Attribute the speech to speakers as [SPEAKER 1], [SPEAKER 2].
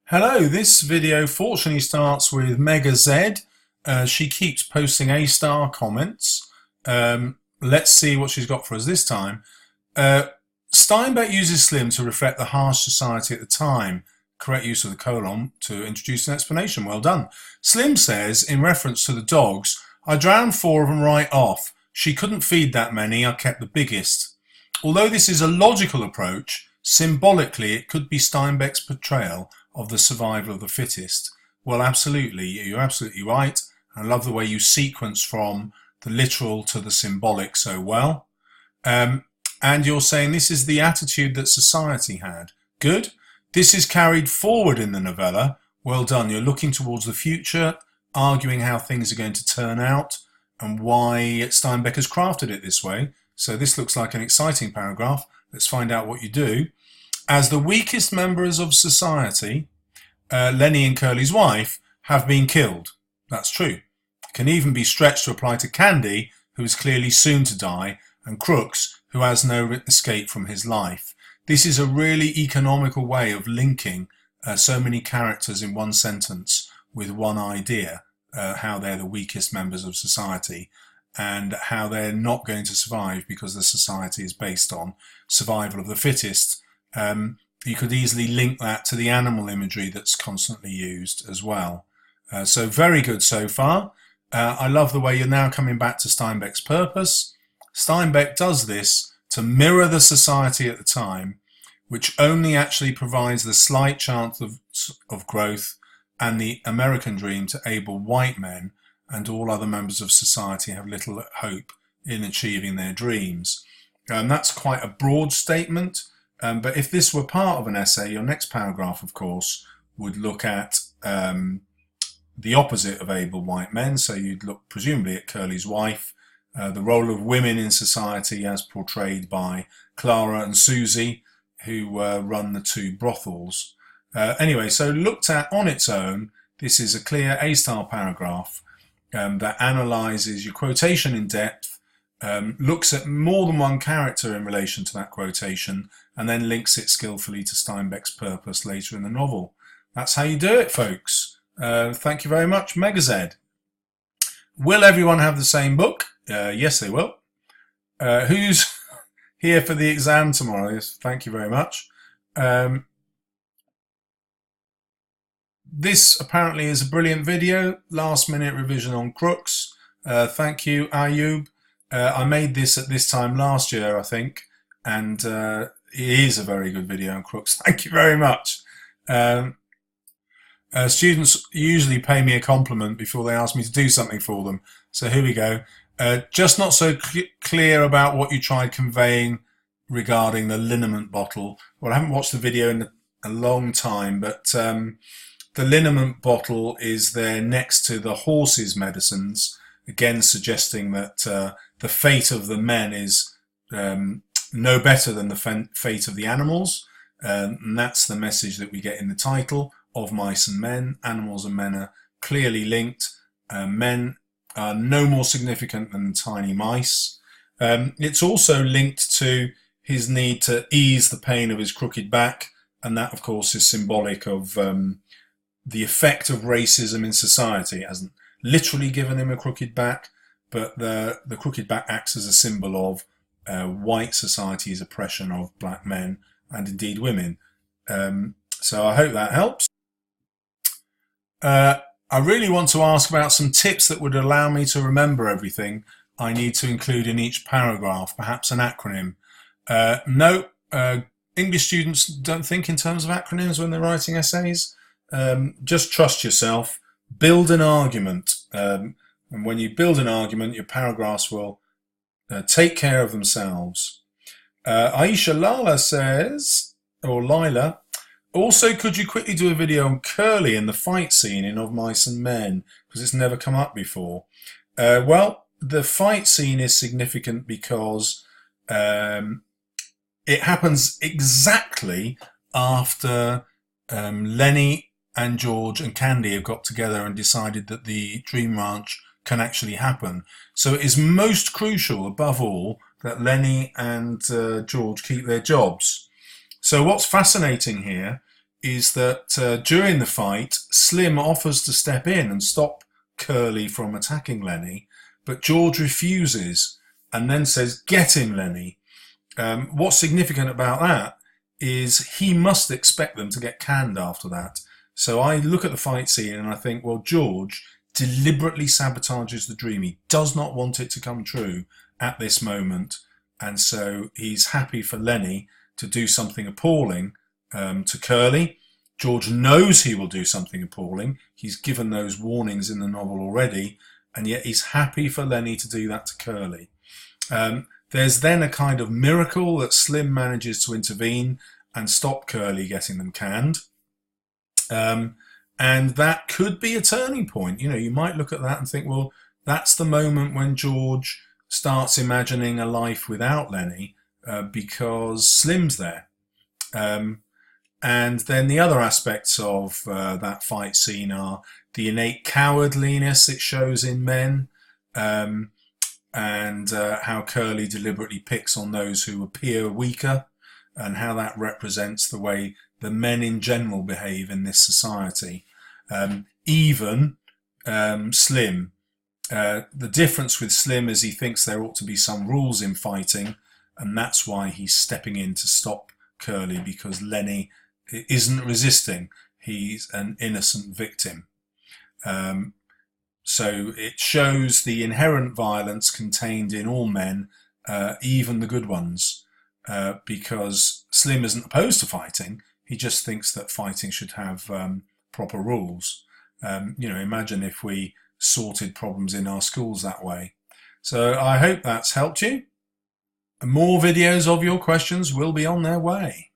[SPEAKER 1] Hello, this video fortunately starts with Mega Z. She keeps posting A-star comments. Let's see what she's got for us this time. Steinbeck uses Slim to reflect the harsh society at the time. Correct use of the colon to introduce an explanation. Well done. Slim says, in reference to the dogs, I drowned 4 of them right off. She couldn't feed that many, I kept the biggest. Although this is a logical approach, symbolically it could be Steinbeck's portrayal of the survival of the fittest. Well, absolutely, you're absolutely right. I love the way you sequence from the literal to the symbolic so well. And you're saying this is the attitude that society had. Good. This is carried forward in the novella. Well done. You're looking towards the future, arguing how things are going to turn out and why Steinbeck has crafted it this way. So this looks like an exciting paragraph. Let's find out what you do. As the weakest members of society, Lenny and Curly's wife have been killed. That's true. It can even be stretched to apply to Candy, who is clearly soon to die, and Crooks, who has no escape from his life. This is a really economical way of linking so many characters in one sentence with one idea, how they're the weakest members of society and how they're not going to survive because the society is based on survival of the fittest. You could easily link that to the animal imagery that's constantly used as well. So very good so far. I love the way you're now coming back to Steinbeck's purpose. Steinbeck does this to mirror the society at the time, which only actually provides the slight chance of growth and the American dream to able white men, and all other members of society have little hope in achieving their dreams. That's quite a broad statement. But if this were part of an essay, your next paragraph, of course, would look at the opposite of able white men. So you'd look presumably at Curly's wife, the role of women in society as portrayed by Clara and Susie, who run the 2 brothels. Anyway, so looked at on its own, this is a clear A-style paragraph that analyses your quotation in depth, looks at more than one character in relation to that quotation, and then links it skillfully to Steinbeck's purpose later in the novel. That's how you do it, folks. Thank you very much, Megazed. Will everyone have the same book? Yes, they will. Who's here for the exam tomorrow? Yes, thank you very much. This apparently is a brilliant video, last minute revision on Crooks. Thank you, Ayub. I made this at this time last year, I think, and it is a very good video on Crooks. Thank you very much. Students usually pay me a compliment before they ask me to do something for them. So here we go. Just not so clear about what you tried conveying regarding the liniment bottle. Well, I haven't watched the video in a long time, but the liniment bottle is there next to the horse's medicines, again suggesting that the fate of the men is no better than the fate of the animals. And that's the message that we get in the title of Mice and Men. Animals and men are clearly linked. Men are no more significant than tiny mice. It's also linked to his need to ease the pain of his crooked back, and that of course is symbolic of the effect of racism in society. It hasn't literally given him a crooked back, but the crooked back acts as a symbol of white society's oppression of black men and indeed women. So I hope that helps. I really want to ask about some tips that would allow me to remember everything I need to include in each paragraph, perhaps an acronym. No, English students don't think in terms of acronyms when they're writing essays. Just trust yourself, build an argument. And when you build an argument, your paragraphs will take care of themselves. Aisha Lala says, or Lila, also, could you quickly do a video on Curly and the fight scene in Of Mice and Men? Because it's never come up before. Well, the fight scene is significant because it happens exactly after Lenny and George and Candy have got together and decided that the Dream Ranch can actually happen. So it is most crucial, above all, that Lenny and George keep their jobs. So what's fascinating here is that during the fight, Slim offers to step in and stop Curly from attacking Lenny, but George refuses and then says, "Get him, Lenny." What's significant about that is he must expect them to get canned after that. So I look at the fight scene and I think, well, George deliberately sabotages the dream. He does not want it to come true at this moment. And so he's happy for Lenny to do something appalling to Curly. George knows he will do something appalling. He's given those warnings in the novel already, and yet he's happy for Lenny to do that to Curly. There's then a kind of miracle that Slim manages to intervene and stop Curly getting them canned. And that could be a turning point. You know, you might look at that and think, well, that's the moment when George starts imagining a life without Lenny because Slim's there. And then the other aspects of that fight scene are the innate cowardliness it shows in men, and how Curly deliberately picks on those who appear weaker, and how that represents the way the men in general behave in this society. Even Slim. The difference with Slim is he thinks there ought to be some rules in fighting, and that's why he's stepping in to stop Curly, because Lenny isn't resisting. He's an innocent victim. So it shows the inherent violence contained in all men, even the good ones, because Slim isn't opposed to fighting. He just thinks that fighting should have proper rules. You know, imagine if we sorted problems in our schools that way. So I hope that's helped you. More videos of your questions will be on their way.